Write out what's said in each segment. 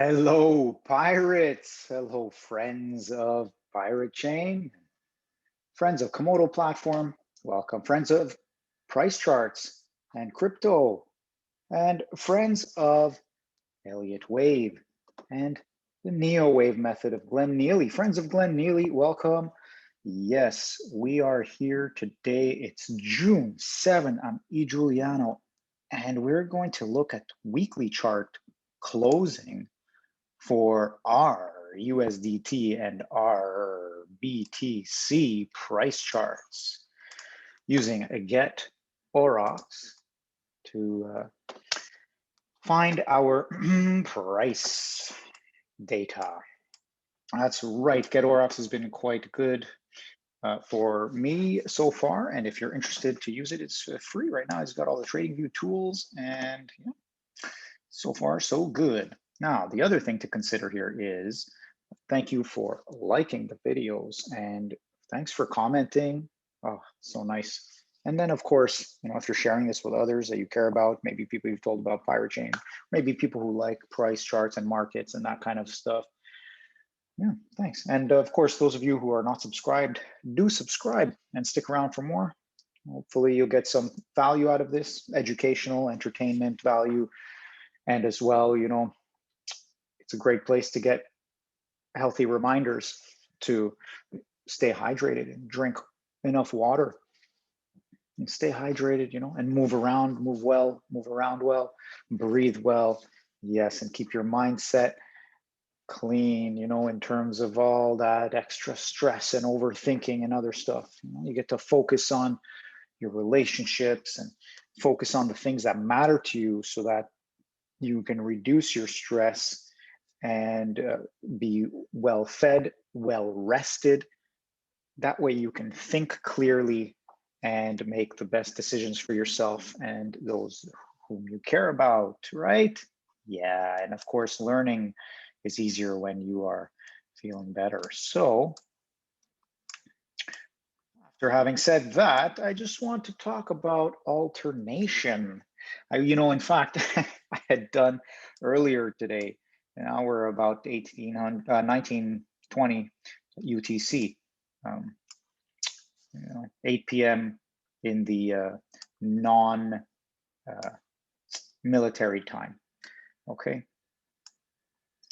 Hello, pirates. Hello, friends of Pirate Chain, friends of Komodo platform. Welcome, friends of price charts and crypto, and friends of Elliott Wave and the Neowave method of Glenn Neely. Friends of Glenn Neely, welcome. Yes, we are here today. It's June 7. I'm E. Giuliano, and we're going to look at weekly chart closing for our USDT and our BTC price charts using a getaurox to find our price data. That's right, getaurox has been quite good for me so far, and if you're interested to use it, it's free right now. It's got all the trading view tools, and so far so good. Now, the other thing to consider here is thank you for liking the videos and thanks for commenting. Oh, so nice. And then, of course, if you're sharing this with others that you care about, maybe people you've told about Pirate Chain, maybe people who like price charts and markets and that kind of stuff. Yeah, thanks. And of course, those of you who are not subscribed, do subscribe and stick around for more. Hopefully you'll get some value out of this, educational, entertainment value. And as well, it's a great place to get healthy reminders to stay hydrated and drink enough water and stay hydrated, and move around, move well, move around well, breathe well. Yes, and keep your mindset clean, in terms of all that extra stress and overthinking and other stuff. You get to focus on your relationships and focus on the things that matter to you so that you can reduce your stress and be well fed, well rested. That way you can think clearly and make the best decisions for yourself and those whom you care about, right? Yeah, and of course, learning is easier when you are feeling better. So after having said that, I just want to talk about alternation. In fact, I had done earlier today, an hour about 1920 UTC, 8 p.m. in the non-military time, okay,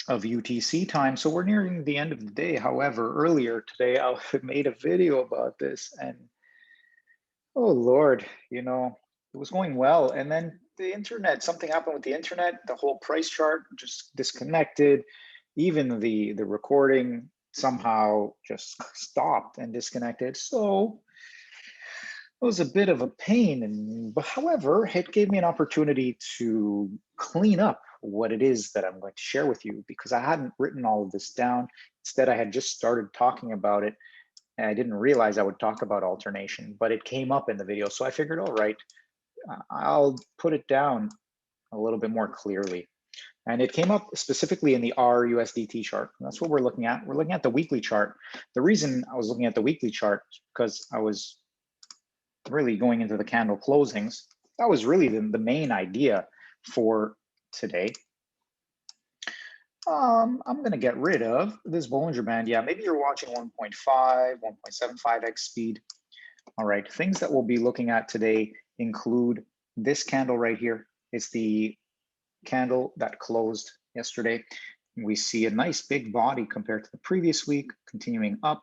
of UTC time. So we're nearing the end of the day. However, earlier today, I made a video about this and oh Lord, it was going well. And then the internet, something happened with the internet, the whole price chart just disconnected. Even the recording somehow just stopped and disconnected. So it was a bit of a pain. But however, it gave me an opportunity to clean up what it is that I'm going to share with you because I hadn't written all of this down. Instead, I had just started talking about it. And I didn't realize I would talk about alternation, but it came up in the video. So I figured, all right, I'll put it down a little bit more clearly. And it came up specifically in the RUSDT chart. That's what we're looking at. We're looking at the weekly chart. The reason I was looking at the weekly chart because I was really going into the candle closings. That was really the main idea for today. I'm going to get rid of this Bollinger Band. Yeah, maybe you're watching 1.5, 1.75x speed. All right, things that we'll be looking at today include this candle right here. It's the candle that closed yesterday. We see a nice big body compared to the previous week, continuing up.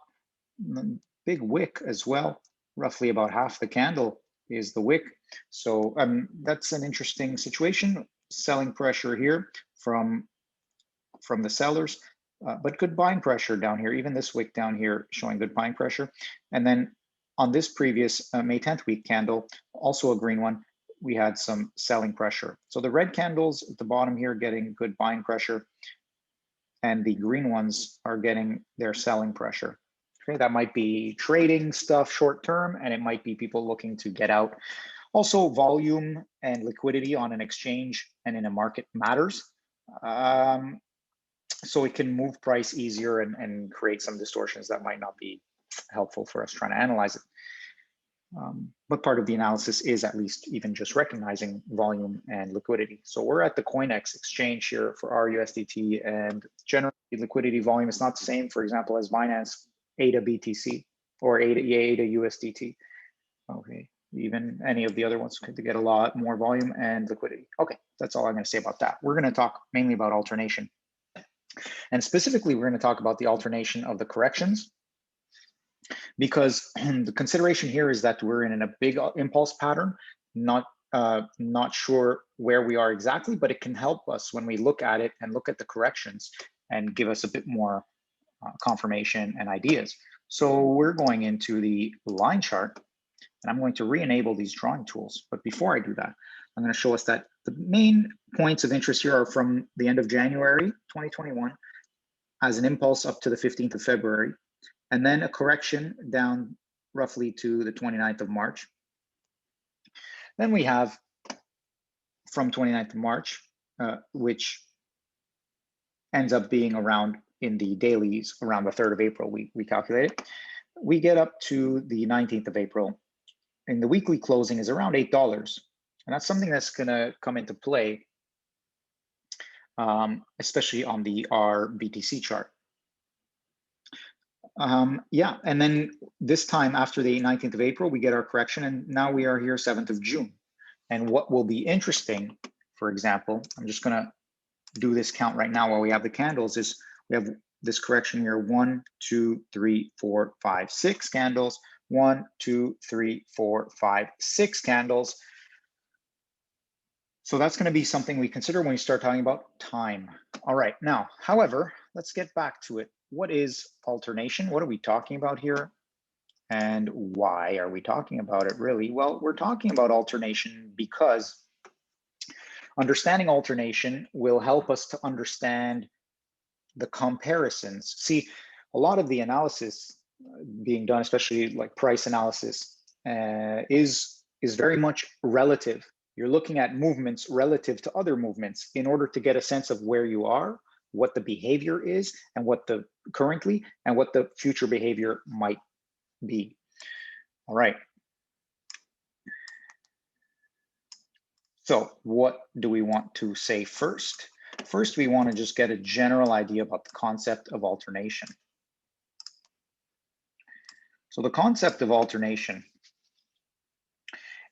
Big wick as well. Roughly about half the candle is the wick. So that's an interesting situation. Selling pressure here from the sellers, but good buying pressure down here. Even this wick down here showing good buying pressure. And then on this previous May 10th week candle, also a green one, we had some selling pressure. So the red candles at the bottom here getting good buying pressure, and the green ones are getting their selling pressure. Okay, that might be trading stuff short term, and it might be people looking to get out. Also, volume and liquidity on an exchange and in a market matters. So it can move price easier and create some distortions that might not be helpful for us trying to analyze it. But part of the analysis is at least even just recognizing volume and liquidity. So we're at the CoinEx exchange here for our USDT, and generally liquidity volume is not the same, for example, as Binance ADA BTC or ADA USDT. Okay, even any of the other ones could get a lot more volume and liquidity. Okay, that's all I'm going to say about that. We're going to talk mainly about alternation. And specifically, we're going to talk about the alternation of the corrections, because the consideration here is that we're in a big impulse pattern, not sure where we are exactly, but it can help us when we look at it and look at the corrections and give us a bit more confirmation and ideas. So we're going into the line chart, and I'm going to re-enable these drawing tools. But before I do that, I'm going to show us that the main points of interest here are from the end of January 2021 as an impulse up to the 15th of February, and then a correction down roughly to the 29th of March. Then we have from 29th of March, which ends up being around in the dailies around the 3rd of April, we calculate it. We get up to the 19th of April, and the weekly closing is around $8. And that's something that's gonna come into play, especially on the BTC chart. Yeah, and then this time after the 19th of April, we get our correction, and now we are here 7th of June. And what will be interesting, for example, I'm just gonna do this count right now while we have the candles, is we have this correction here, 1, 2, 3, 4, 5, 6 candles, 1, 2, 3, 4, 5, 6 candles. So that's going to be something we consider when we start talking about time. All right, now, however, let's get back to it. What is alternation? What are we talking about here? And why are we talking about it really? Well, we're talking about alternation because understanding alternation will help us to understand the comparisons. See, a lot of the analysis being done, especially like price analysis, is very much relative. You're looking at movements relative to other movements in order to get a sense of where you are, what the behavior is, and what the currently and what the future behavior might be. All right. So what do we want to say first? First, we want to just get a general idea about the concept of alternation. So the concept of alternation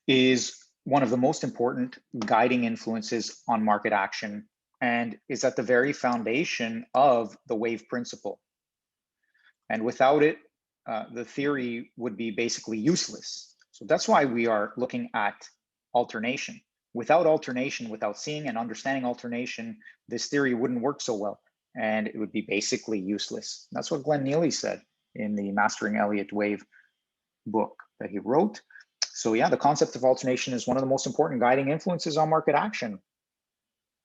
is one of the most important guiding influences on market action and is at the very foundation of the wave principle. And without it, the theory would be basically useless. So that's why we are looking at alternation. Without alternation, without seeing and understanding alternation, this theory wouldn't work so well, and it would be basically useless. That's what Glenn Neely said in the Mastering Elliott Wave book that he wrote. So yeah, the concept of alternation is one of the most important guiding influences on market action.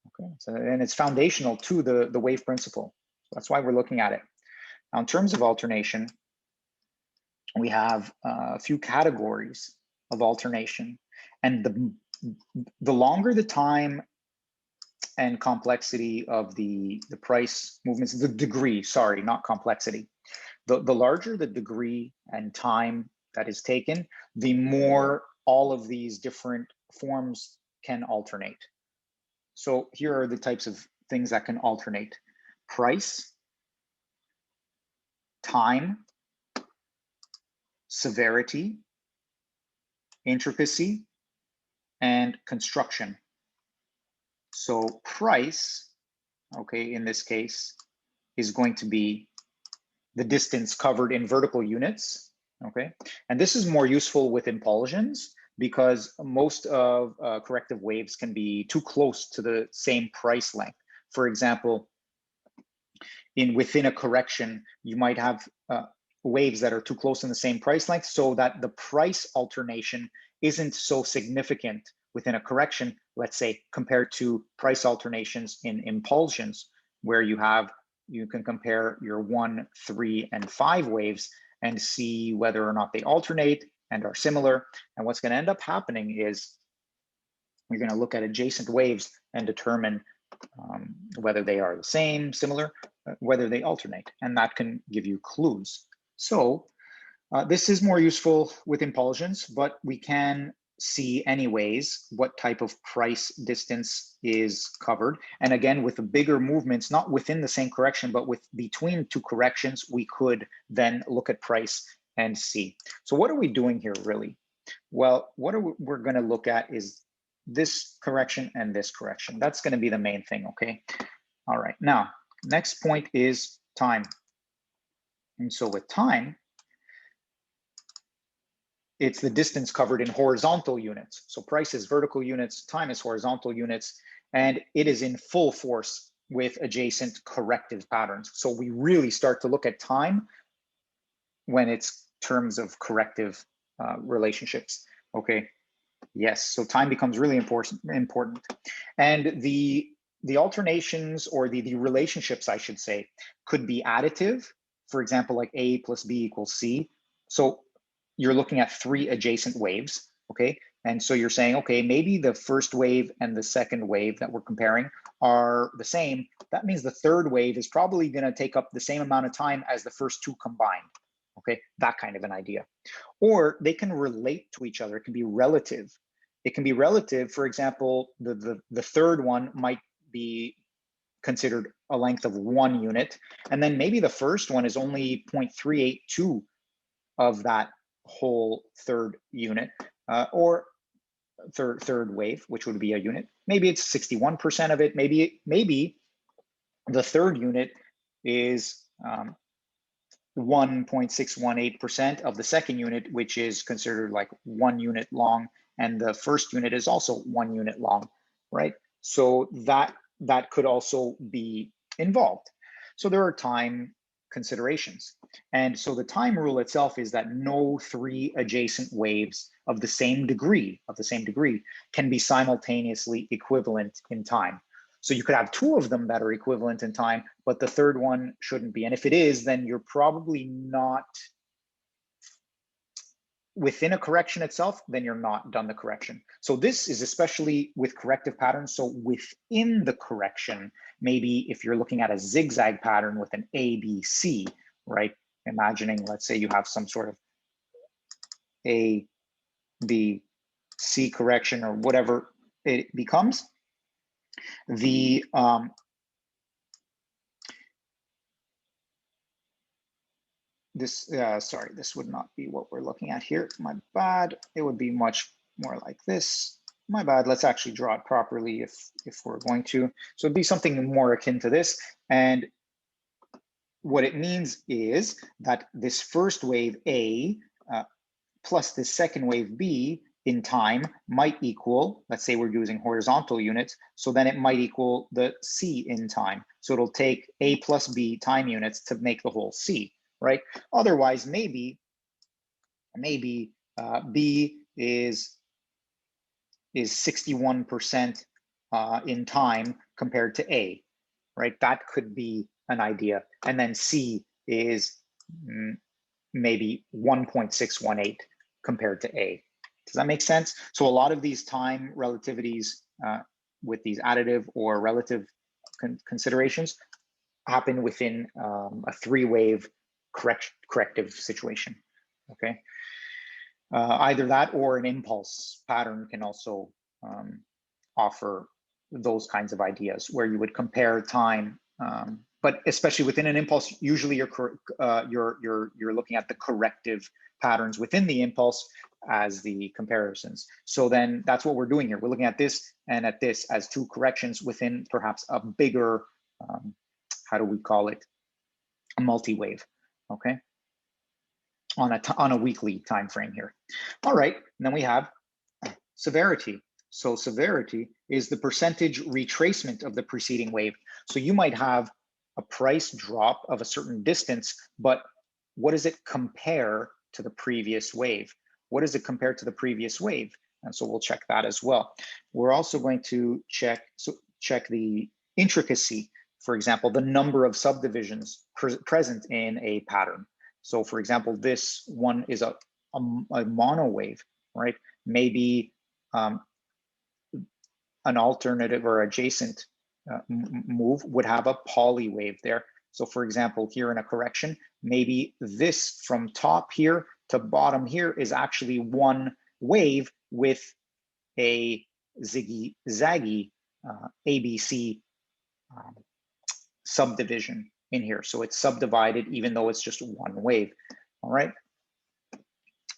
Okay, so, and it's foundational to the wave principle. So that's why we're looking at it. Now, in terms of alternation, we have a few categories of alternation, and the longer the time and complexity of the price movements, the degree, sorry, not complexity, the larger the degree and time that is taken, the more all of these different forms can alternate. So here are the types of things that can alternate: price, time, severity, intricacy, and construction. So price, okay, in this case, is going to be the distance covered in vertical units, okay? And this is more useful with impulsions because most of corrective waves can be too close to the same price length. For example, within a correction, you might have waves that are too close in the same price length so that the price alternation isn't so significant within a correction, let's say, compared to price alternations in impulsions, where you can compare your 1, 3, and 5 waves and see whether or not they alternate and are similar. And what's going to end up happening is you're going to look at adjacent waves and determine whether they are the same, similar, whether they alternate, and that can give you clues. So This is more useful with impulsions, but we can see anyways what type of price distance is covered. And again, with the bigger movements, not within the same correction, but with between two corrections, we could then look at price and see. So what are we doing here really? Well, what we're going to look at is this correction and this correction. That's going to be the main thing, okay? All right, now, next point is time. And so with time, it's the distance covered in horizontal units. So price is vertical units, time is horizontal units, and it is in full force with adjacent corrective patterns. So we really start to look at time when it's terms of corrective relationships, okay? Yes, so time becomes really important. And the alternations or the relationships, I should say, could be additive. For example, like A plus B equals C. So you're looking at three adjacent waves, okay? And so you're saying, okay, maybe the first wave and the second wave that we're comparing are the same. That means the third wave is probably gonna take up the same amount of time as the first two combined, okay? That kind of an idea. Or they can relate to each other, it can be relative. It can be relative, for example, the third one might be considered a length of 1 unit, and then maybe the first one is only 0.382 of that whole third unit, or third wave, which would be a unit. Maybe it's 61% of it. Maybe the third unit is 1.618% of the second unit, which is considered like 1 unit long, and the first unit is also 1 unit long, right? So that could also be involved. So there are time considerations. And so the time rule itself is that no three adjacent waves of the same degree can be simultaneously equivalent in time. So you could have two of them that are equivalent in time, but the third one shouldn't be. And if it is, then you're probably not within a correction itself, then you're not done the correction. So this is especially with corrective patterns. So within the correction, maybe if you're looking at a zigzag pattern with an A, B, C, right? Imagining, let's say you have some sort of A, B, C correction or whatever it becomes. The sorry, this would not be what we're looking at here. My bad. It would be much more like this. My bad. Let's actually draw it properly if we're going to. So it'd be something more akin to this. And what it means is that this first wave A plus this second wave B in time might equal, let's say we're using horizontal units, so then it might equal the C in time. So it'll take A plus B time units to make the whole C, right? Otherwise, maybe B is 61% in time compared to A, right? That could be an idea. And then C is maybe 1.618 compared to A. Does that make sense? So a lot of these time relativities with these additive or relative considerations happen within a three-wave corrective situation, okay? Either that or an impulse pattern can also offer those kinds of ideas where you would compare time, but especially within an impulse, usually you're looking at the corrective patterns within the impulse as the comparisons. So then that's what we're doing here. We're looking at this and at this as two corrections within perhaps a bigger, how do we call it? A multi-wave, okay? On a weekly time frame here. All right, and then we have severity. So severity is the percentage retracement of the preceding wave. So you might have a price drop of a certain distance, but what does it compare to the previous wave? What does it compare to the previous wave? And so we'll check that as well. We're also going to check the intricacy. For example, the number of subdivisions present in a pattern. So for example, this one is a mono wave, right? Maybe an alternative or adjacent move would have a poly wave there. So for example, here in a correction, maybe this from top here to bottom here is actually one wave with a ziggy-zaggy ABC subdivision in here. So it's subdivided even though it's just one wave. All right,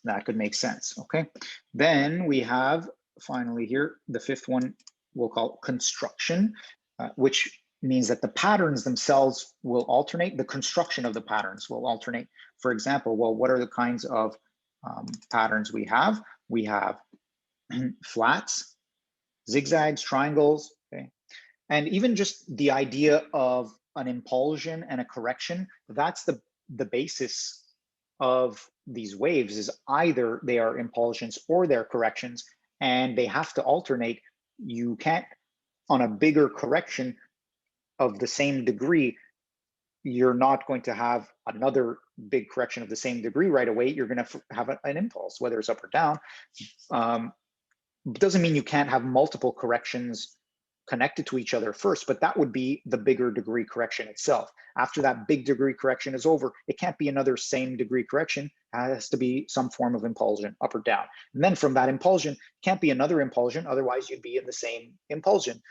that could make sense. Okay, then we have finally here the fifth one we'll call construction, which means that the patterns themselves will alternate. The construction of the patterns will alternate. For example, well, what are the kinds of patterns we have? We have flats, zigzags, triangles, okay? And even just the idea of an impulsion and a correction, that's the basis of these waves, is either they are impulsions or they're corrections, and they have to alternate. You can't, on a bigger correction of the same degree, you're not going to have another big correction of the same degree right away. You're going to have an impulse, whether it's up or down. Doesn't mean you can't have multiple corrections connected to each other first, but that would be the bigger degree correction itself. After that big degree correction is over, it can't be another same degree correction. It has to be some form of impulsion, up or down. And then from that impulsion, can't be another impulsion, otherwise you'd be in the same impulsion.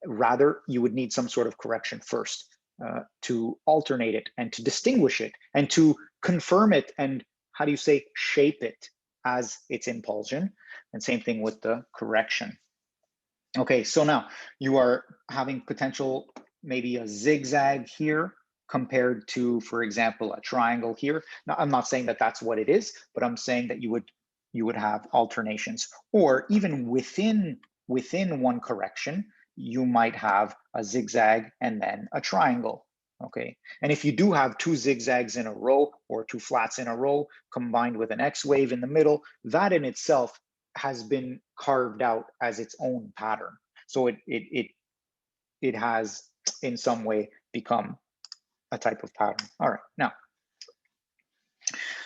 Rather, you would need some sort of correction first to alternate it and to distinguish it and to confirm it and, how do you say, shape it as its impulsion. And same thing with the correction. Okay, so now you are having potential, maybe a zigzag here compared to, for example, a triangle here. Now, I'm not saying that that's what it is, but I'm saying that you would have alternations, or even within one correction, you might have a zigzag and then a triangle. Okay, and if you do have two zigzags in a row or two flats in a row combined with an X wave in the middle, that in itself has been carved out as its own pattern. So it has in some way become a type of pattern. All right, now,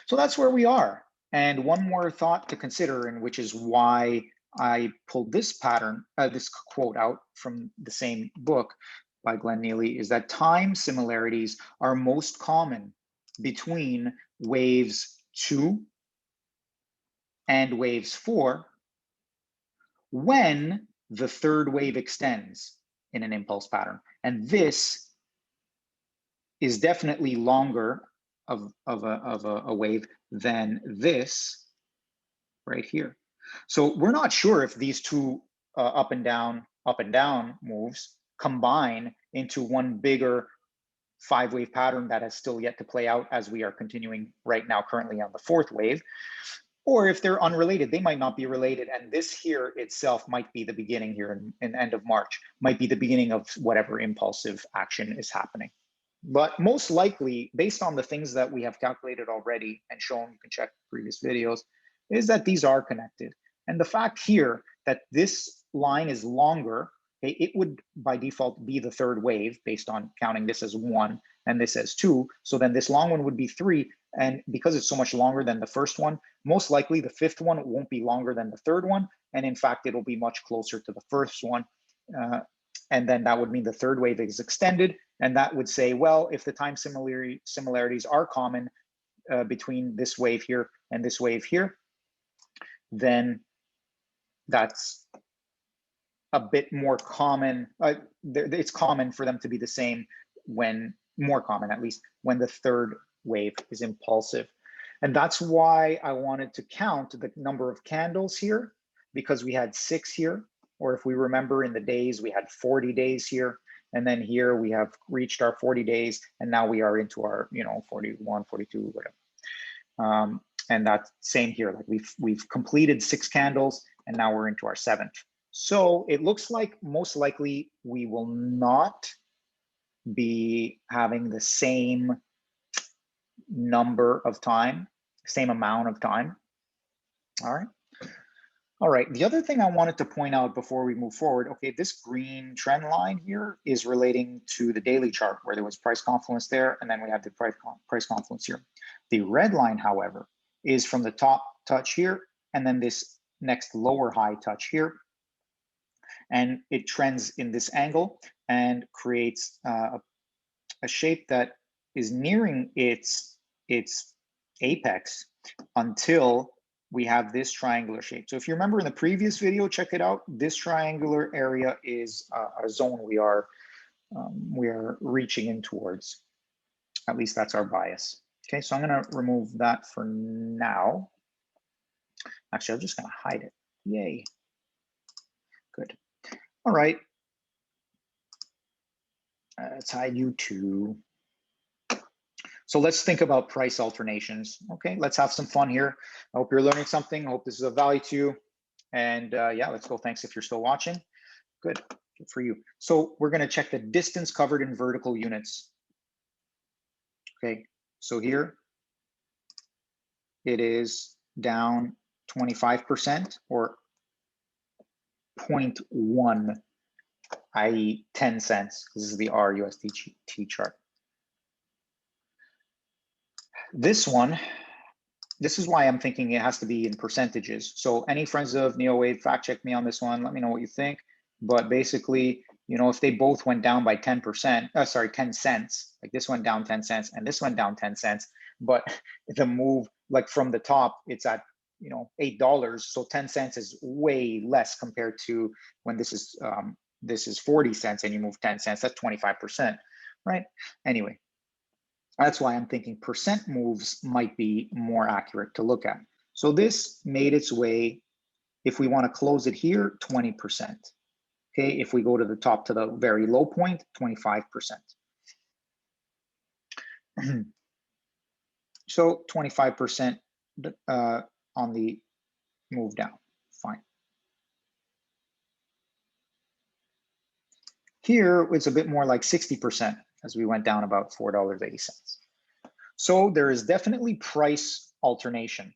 so that's where we are. And one more thought to consider, and which is why I pulled this pattern, this quote out from the same book by Glenn Neely, is that time similarities are most common between waves 2 and waves 4 when the third wave extends in an impulse pattern. And this is definitely longer of a wave than this right here. So we're not sure if these two up and down moves combine into one bigger 5-wave pattern that has still yet to play out, as we are continuing right now currently on the 4th wave, or if they're unrelated. They might not be related, and this here itself might be the beginning here in end of March, might be the beginning of whatever impulsive action is happening. But most likely, based on the things that we have calculated already and shown, you can check previous videos, is that these are connected. And the fact here that this line is longer, okay, it would by default be the third wave based on counting this as 1 and this as 2. So then this long one would be 3. And because it's so much longer than the first one, most likely the 5th one won't be longer than the 3rd one. And in fact, it'll be much closer to the first one. And then that would mean the 3rd wave is extended. And that would say, well, if the time similarities are common between this wave here and this wave here, then that's a bit more common. It's common for them to be the same, when more common at least, when the 3rd wave is impulsive. And that's why I wanted to count the number of candles here, because we had 6 here, or if we remember in the days, we had 40 days here. And then here we have reached our 40 days, and now we are into our 41, 42, whatever. And that's same here, like we've completed 6 candles, and now we're into our 7th. So it looks like most likely we will not be having the same number of time, same amount of time. All right, the other thing I wanted to point out before we move forward, okay, this green trend line here is relating to the daily chart where there was price confluence there, and then we have the price confluence here. The red line, however, is from the top touch here, and then this next lower high touch here. And it trends in this angle and creates a shape that is nearing its apex until we have this triangular shape. So if you remember in the previous video, check it out. This triangular area is a zone we are reaching in towards. At least that's our bias. Okay, so I'm going to remove that for now. Actually, I'm just going to hide it. Yay. Good. All right. Let's hide you too. So let's think about price alternations. Okay, let's have some fun here. I hope you're learning something. I hope this is of value to you. And yeah, let's go. Thanks if you're still watching. Good for you. So we're going to check the distance covered in vertical units. Okay, so here it is down 25% or 0.1, i.e. 10 cents. This is the USDT chart. This one, this is why I'm thinking it has to be in percentages. So any friends of Neowave, fact check me on this one. Let me know what you think. But basically, you know, if they both went down by 10%, 10 cents, like this went down 10 cents and this went down 10 cents, but the move, like from the top, it's at, you know, $8. So 10 cents is way less compared to when this is 40 cents and you move 10 cents, that's 25%, right? Anyway, that's why I'm thinking percent moves might be more accurate to look at. So this made its way, if we want to close it here, 20%. Okay, if we go to the top to the very low point, 25%. So 25% on the move down, fine. Here, it's a bit more like 60% as we went down about $4.80. So there is definitely price alternation.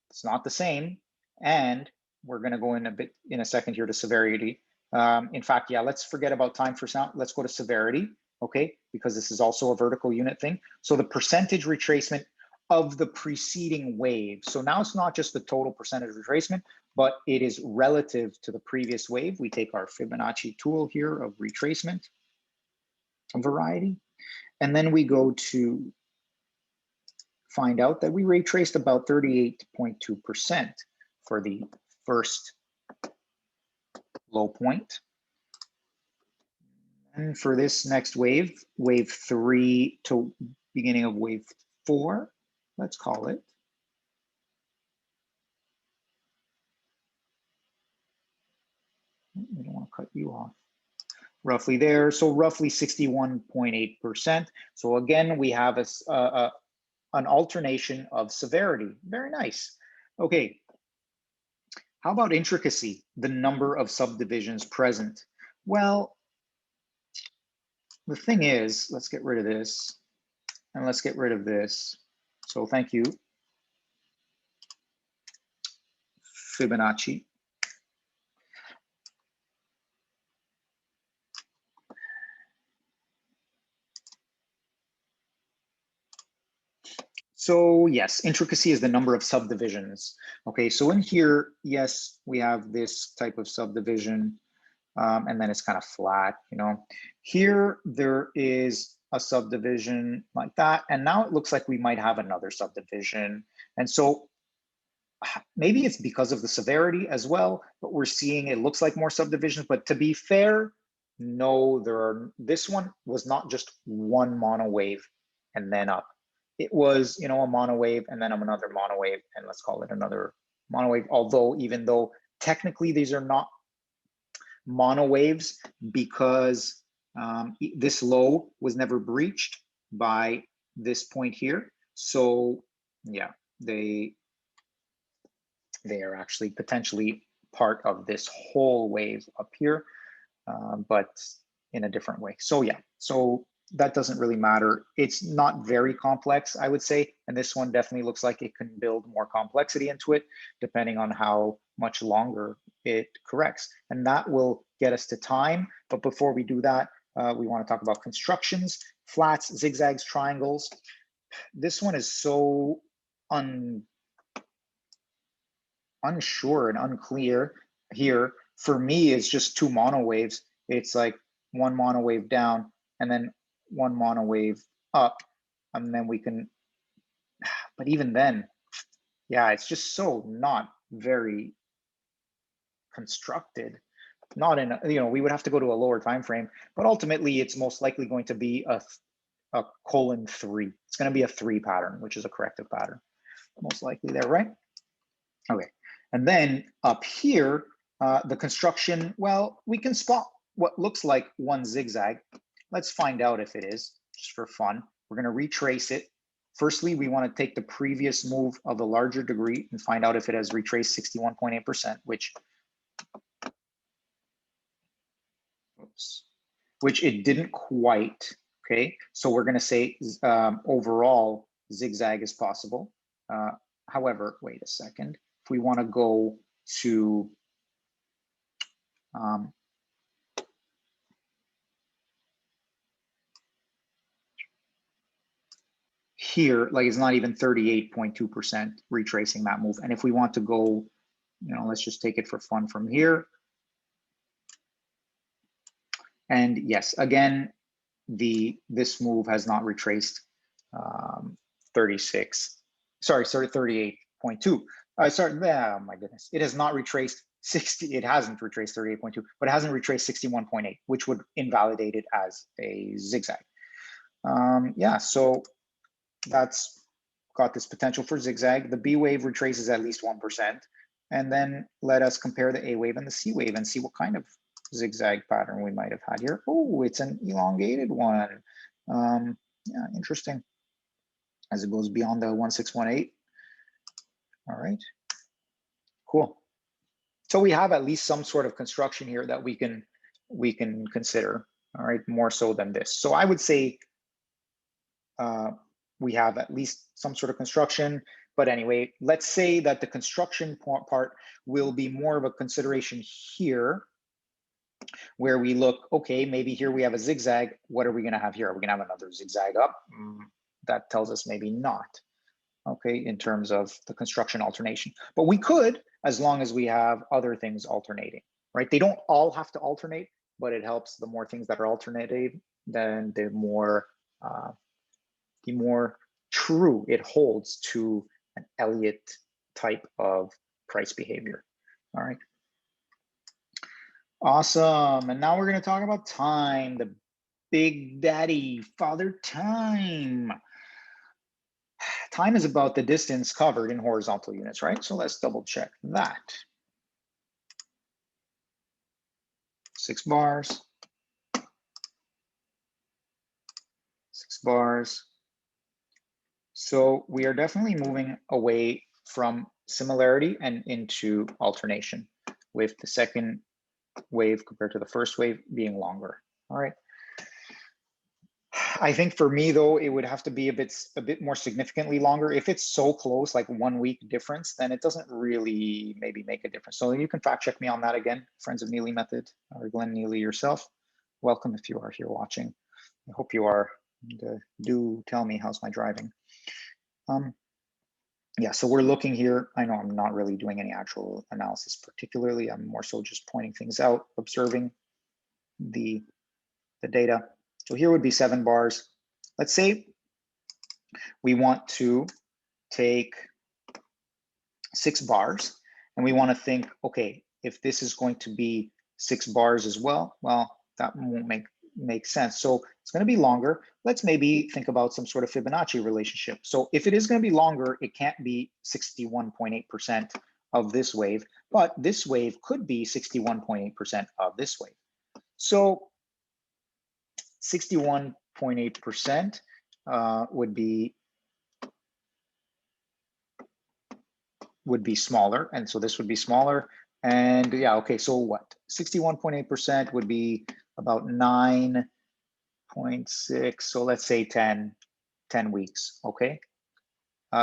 It's not the same. And we're going to go in a second here to severity. In fact, yeah, let's forget about time for now. Let's go to severity, okay? Because this is also a vertical unit thing. So the percentage retracement of the preceding wave. So now it's not just the total percentage retracement, but it is relative to the previous wave. We take our Fibonacci tool here of retracement variety, and then we go to find out that we retraced about 38.2% for the first low point. And for this next wave, wave 3 to beginning of wave 4, let's call it. We don't want to cut you off. Roughly there, so roughly 61.8%. So again, we have an alternation of severity. Very nice. Okay. How about intricacy, the number of subdivisions present? Well, the thing is, let's get rid of this and let's get rid of this. So thank you, Fibonacci. So yes, intricacy is the number of subdivisions. Okay, so in here, yes, we have this type of subdivision, and then it's kind of flat, you know. Here, there is a subdivision like that, and now it looks like we might have another subdivision. And so maybe it's because of the severity as well, but we're seeing it looks like more subdivisions. But to be fair, no, this one was not just one mono wave and then up. It was, you know, a mono wave and then another mono wave, and let's call it another mono wave. Although, even though technically these are not mono waves, because this low was never breached by this point here. So yeah, they are actually potentially part of this whole wave up here, but in a different way. So yeah, so that doesn't really matter. It's not very complex, I would say. And this one definitely looks like it can build more complexity into it, depending on how much longer it corrects. And that will get us to time. But before we do that, we want to talk about constructions, flats, zigzags, triangles. This one is so unsure and unclear here. For me, it's just two mono waves. It's like one mono wave down and then one mono wave up, and then we can, but even then, Yeah, it's just so not very constructed. Not in, we would have to go to a lower time frame, but ultimately it's most likely going to be a colon 3. It's going to be a 3 pattern, which is a corrective pattern, most likely there, right? Okay, and then up here, the construction, well, we can spot what looks like one zigzag. Let's find out if it is, just for fun. We're going to retrace it. Firstly, we want to take the previous move of a larger degree and find out if it has retraced 61.8%, which it didn't quite. Okay, so we're going to say overall zigzag is possible. However, wait a second. If we want to go to here, like it's not even 38.2% retracing that move. And if we want to go, let's just take it for fun from here. And yes, again, this move has not retraced 38.2. Oh my goodness. It has not retraced 60. It hasn't retraced 38.2, but it hasn't retraced 61.8, which would invalidate it as a zigzag. Yeah, so that's got this potential for zigzag. The B wave retraces at least 1%. And then let us compare the A wave and the C wave and see what kind of zigzag pattern we might have had here. Oh, it's an elongated one. Yeah, interesting. As it goes beyond the 1618. All right, cool. So we have at least some sort of construction here that we can consider. All right, more so than this. So I would say we have at least some sort of construction. But anyway, let's say that the construction part will be more of a consideration here, where we look, okay, maybe here we have a zigzag. What are we going to have here? Are we going to have another zigzag up? That tells us maybe not, okay, in terms of the construction alternation. But we could, as long as we have other things alternating, right? They don't all have to alternate, but it helps. The more things that are alternating, then the more true it holds to an Elliott type of price behavior. All right. Awesome. And now we're going to talk about time, the big daddy, father time. Time is about the distance covered in horizontal units, right? So let's double check that. 6 bars. 6 bars. So we are definitely moving away from similarity and into alternation, with the second wave compared to the first wave being longer. All right. I think for me though, it would have to be a bit more significantly longer. If it's so close, like 1 week difference, then it doesn't really maybe make a difference. So you can fact check me on that again, Friends of Neely Method, or Glenn Neely yourself. Welcome if you are here watching. I hope you are. And, do tell me how's my driving. Yeah, so we're looking here. I know I'm not really doing any actual analysis particularly. I'm more so just pointing things out, observing the data. So here would be 7 bars. Let's say we want to take 6 bars and we want to think, okay, if this is going to be 6 bars as well, that won't make sense. So it's going to be longer. Let's maybe think about some sort of Fibonacci relationship. So if it is going to be longer, it can't be 61.8% of this wave, but this wave could be 61.8% of this wave. So 61.8% would be smaller, and so this would be smaller. And yeah, okay, so what? 61.8% would be about 9.6. So let's say 10 weeks, okay?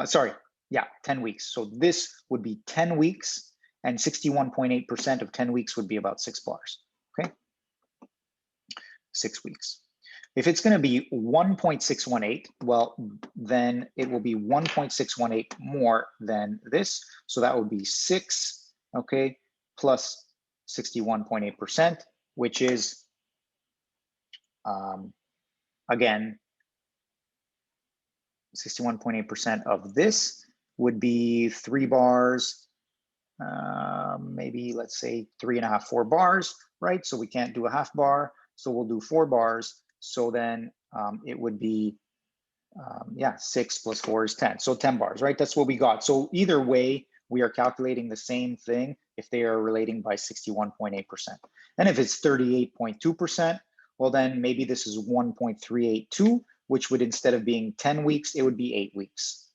Sorry, yeah, 10 weeks. So this would be 10 weeks, and 61.8% of 10 weeks would be about 6 bars, okay? 6 weeks. If it's going to be 1.618, well, then it will be 1.618 more than this. So that would be 6, okay, plus 61.8%, which is, again, 61.8% of this. would be 3 bars, maybe let's say 3.5, 4 bars, right? So we can't do a half bar, so we'll do 4 bars. So then it would be, yeah, 6 plus 4 is 10. So 10 bars, right? That's what we got. So either way, we are calculating the same thing if they are relating by 61.8%. And if it's 38.2%, well, then maybe this is 1.382, which would, instead of being 10 weeks, it would be 8 weeks.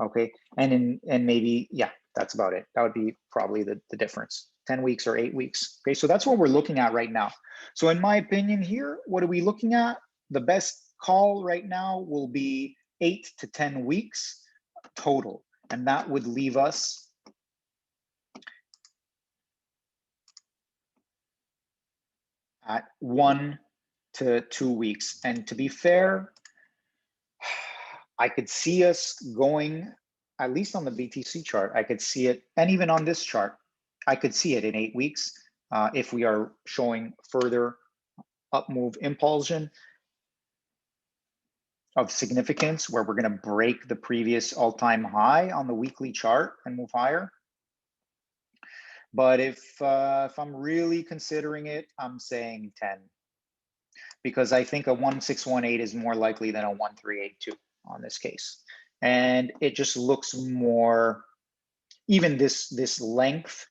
Okay, and maybe, yeah, that's about it. That would be probably the difference, 10 weeks or 8 weeks. Okay, so that's what we're looking at right now. So in my opinion here, what are we looking at? The best call right now will be 8 to 10 weeks total. And that would leave us at 1 to 2 weeks. And to be fair, I could see us going, at least on the BTC chart, I could see it, and even on this chart, I could see it in 8 weeks if we are showing further up move impulsion of significance, where we're going to break the previous all-time high on the weekly chart and move higher. But if I'm really considering it, I'm saying 10, because I think a 1618 is more likely than a 1382 on this case. And it just looks more, even this length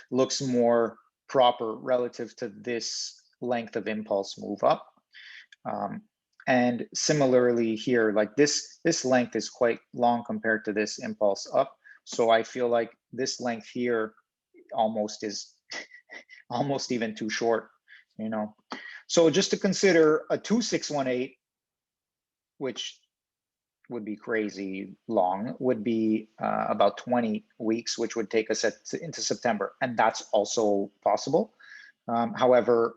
looks more proper relative to this length of impulse move up. And similarly here, like this length is quite long compared to this impulse up. So I feel like this length here almost is almost even too short, you know. So just to consider a 2618, which would be crazy long, would be about 20 weeks, which would take us into September. And that's also possible. However,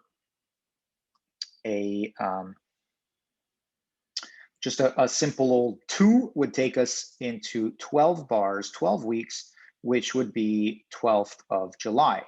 just a simple old 2 would take us into 12 bars, 12 weeks, which would be 12th of July.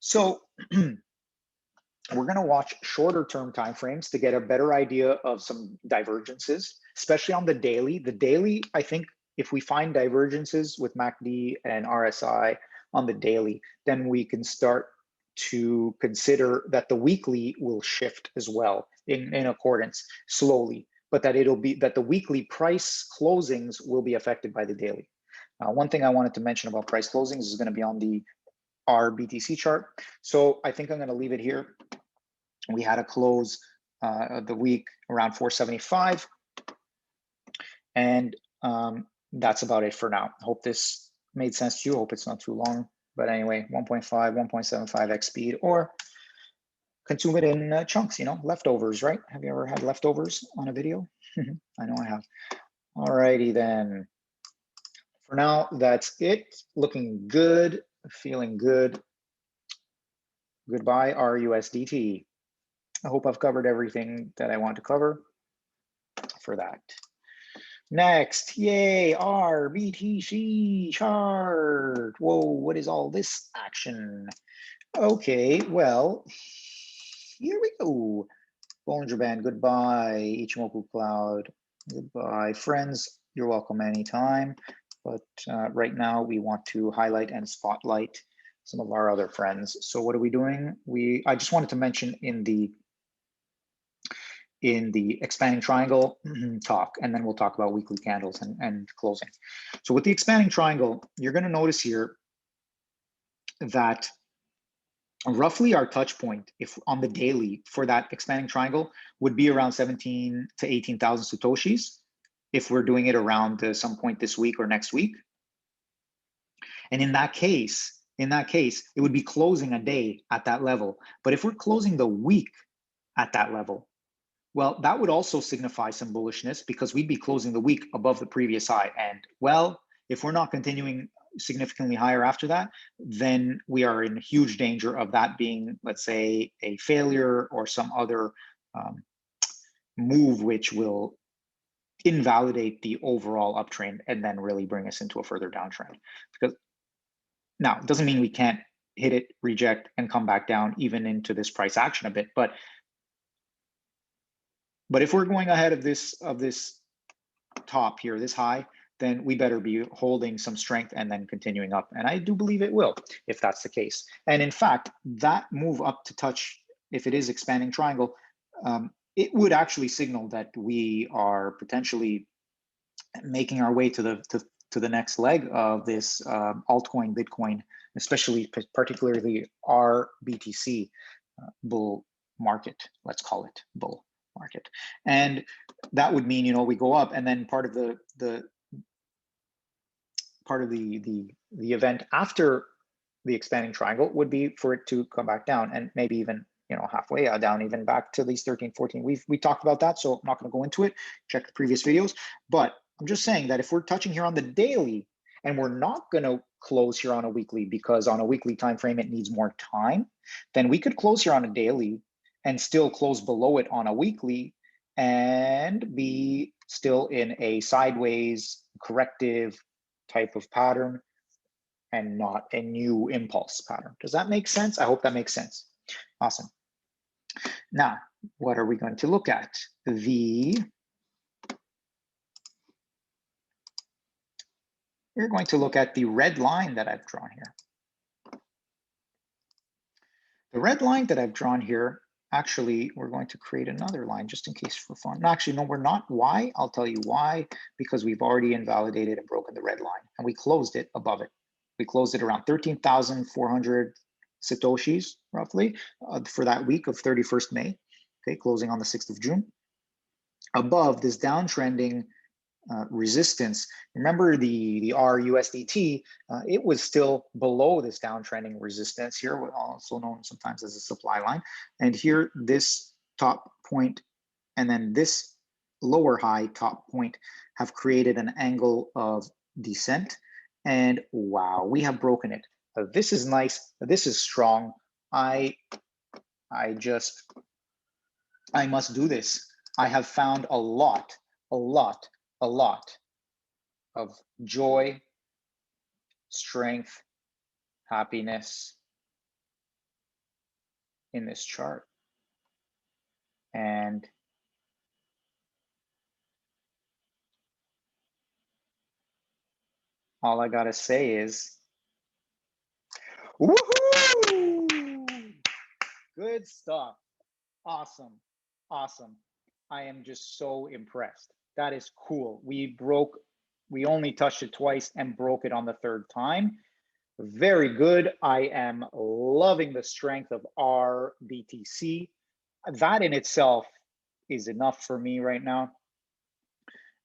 So we're going to watch shorter term timeframes to get a better idea of some divergences, especially on the daily. The daily, I think, if we find divergences with MACD and RSI on the daily, then we can start to consider that the weekly will shift as well in accordance slowly, but that the weekly price closings will be affected by the daily. One thing I wanted to mention about price closings is going to be on the BTC chart. So I think I'm going to leave it here. We had a close the week around 475. And that's about it for now. Hope this made sense to you. Hope it's not too long. But anyway, 1.5, 1.75x speed, or consume it in chunks, you know, leftovers, right? Have you ever had leftovers on a video? I know I have. All righty then. For now, that's it. Looking good, feeling good. Goodbye, USDT. I hope I've covered everything that I want to cover for that. Next, yay, BTC chart. Whoa, what is all this action? Okay, well, here we go. Bollinger Band, goodbye. Ichimoku Cloud, goodbye. Friends, you're welcome anytime. But right now we want to highlight and spotlight some of our other friends. So what are we doing? I just wanted to mention in the expanding triangle talk, and then we'll talk about weekly candles and closing. So with the expanding triangle, you're going to notice here that roughly our touch point, if on the daily for that expanding triangle, would be around 17 to 18,000 satoshis if we're doing it around some point this week or next week. And in that case, it would be closing a day at that level. But if we're closing the week at that level, well, that would also signify some bullishness, because we'd be closing the week above the previous high. And well, if we're not continuing significantly higher after that, then we are in huge danger of that being, let's say, a failure or some other move which will invalidate the overall uptrend and then really bring us into a further downtrend. Because now, it doesn't mean we can't hit it, reject, and come back down even into this price action a bit, but if we're going ahead of this top here, this high, then we better be holding some strength and then continuing up. And I do believe it will, if that's the case. And in fact, that move up to touch, if it is expanding triangle, it would actually signal that we are potentially making our way to the next leg of this altcoin, Bitcoin, especially particularly our BTC bull market, let's call it bull market. And that would mean, you know, we go up, and then part of the event after the expanding triangle would be for it to come back down, and maybe even, you know, halfway down, even back to these 13, 14. We talked about that, so I'm not going to go into it. Check the previous videos. But I'm just saying that if we're touching here on the daily, and we're not going to close here on a weekly, because on a weekly time frame it needs more time, then we could close here on a daily and still close below it on a weekly and be still in a sideways corrective type of pattern and not a new impulse pattern. Does that make sense? I hope that makes sense. Awesome. Now, what are we going to look at? We're going to look at the red line that I've drawn here. The red line that I've drawn here, actually, we're going to create another line just in case for fun. No, actually, no, we're not. Why? I'll tell you why. Because we've already invalidated and broken the red line, and we closed it above it. We closed it around 13,400 Satoshis, roughly, for that week of 31st May, okay, closing on the 6th of June. Above this downtrending resistance. Remember the USDT, it was still below this downtrending resistance here, also known sometimes as a supply line. And here, this top point and then this lower high top point have created an angle of descent. And wow, we have broken it. This is nice. This is strong. I must do this. I have found a lot of joy, strength, happiness in this chart. And all I gotta say is, woohoo! Good stuff. Awesome, awesome. I am just so impressed. That is cool. We only touched it twice and broke it on the third time. Very good. I am loving the strength of our BTC. That in itself is enough for me right now.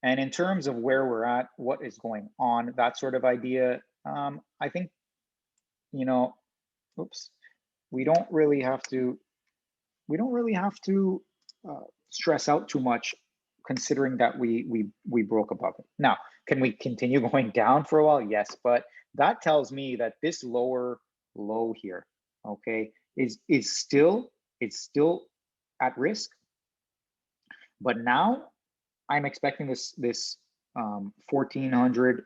And in terms of where we're at, what is going on, that sort of idea, I think, you know, oops, we don't really have to stress out too much, considering that we broke above it. Now, can we continue going down for a while? Yes, but that tells me that this lower low here, okay, is still at risk. But now I'm expecting this 1400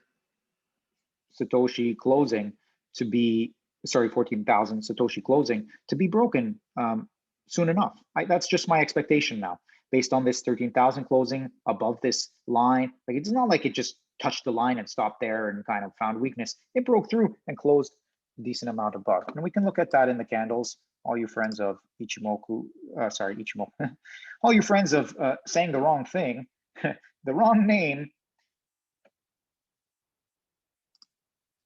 Satoshi closing to be, sorry, 14,000 Satoshi closing to be broken soon enough. That's just my expectation now, based on this 13,000 closing above this line. Like, it's not like it just touched the line and stopped there and kind of found weakness. It broke through and closed a decent amount above. And we can look at that in the candles. All you friends of Ichimoku, all you friends of saying the wrong thing, the wrong name,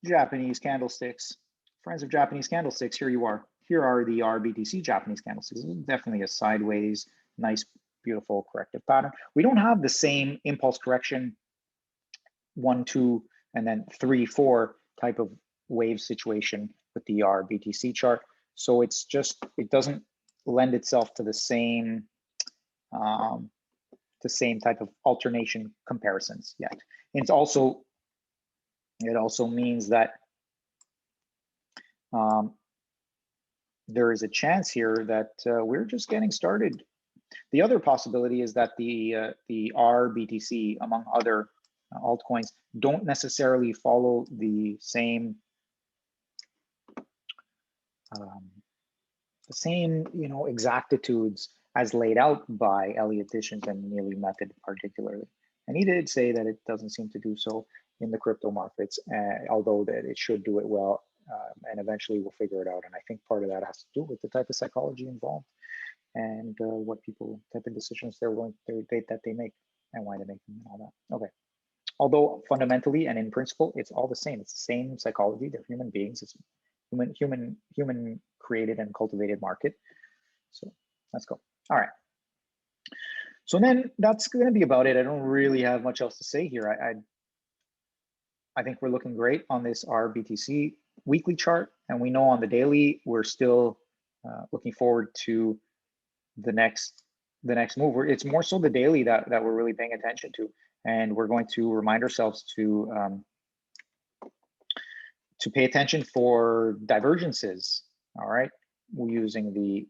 Japanese candlesticks. Friends of Japanese candlesticks, here you are. Here are the RBTC Japanese candlesticks. This is definitely a sideways, nice, beautiful corrective pattern. We don't have the same impulse correction 1, 2, and then 3, 4 type of wave situation with the RBTC chart. So it's just, it doesn't lend itself to the same type of alternation comparisons yet. It also means that there is a chance here that we're just getting started. The other possibility is that the RBTC, among other altcoins, don't necessarily follow the same exactitudes as laid out by Elliott Dishon's and Neely method particularly. And he did say that it doesn't seem to do so. in the crypto markets, although that it should do it well, and eventually we'll figure it out. And I think part of that has to do with the type of psychology involved and what people, type of decisions that they make and why they make them and all that. Okay. Although fundamentally and in principle, it's all the same. It's the same psychology. They're human beings. It's human created and cultivated market. So let's go. All right. So then that's going to be about it. I don't really have much else to say here. I think we're looking great on this RBTC weekly chart, and we know on the daily we're still looking forward to the next move. It's more so the daily that we're really paying attention to, and we're going to remind ourselves to pay attention for divergences. All right, we're using the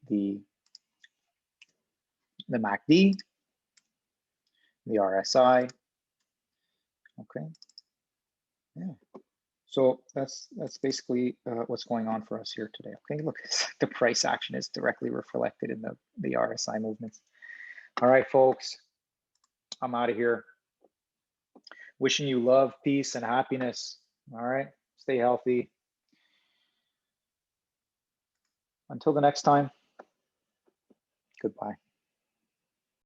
MACD, the RSI. Okay, yeah. So that's basically what's going on for us here today. Okay, look, the price action is directly reflected in the RSI movements. All right, folks, I'm out of here. Wishing you love, peace, and happiness. All right, stay healthy. Until the next time, goodbye.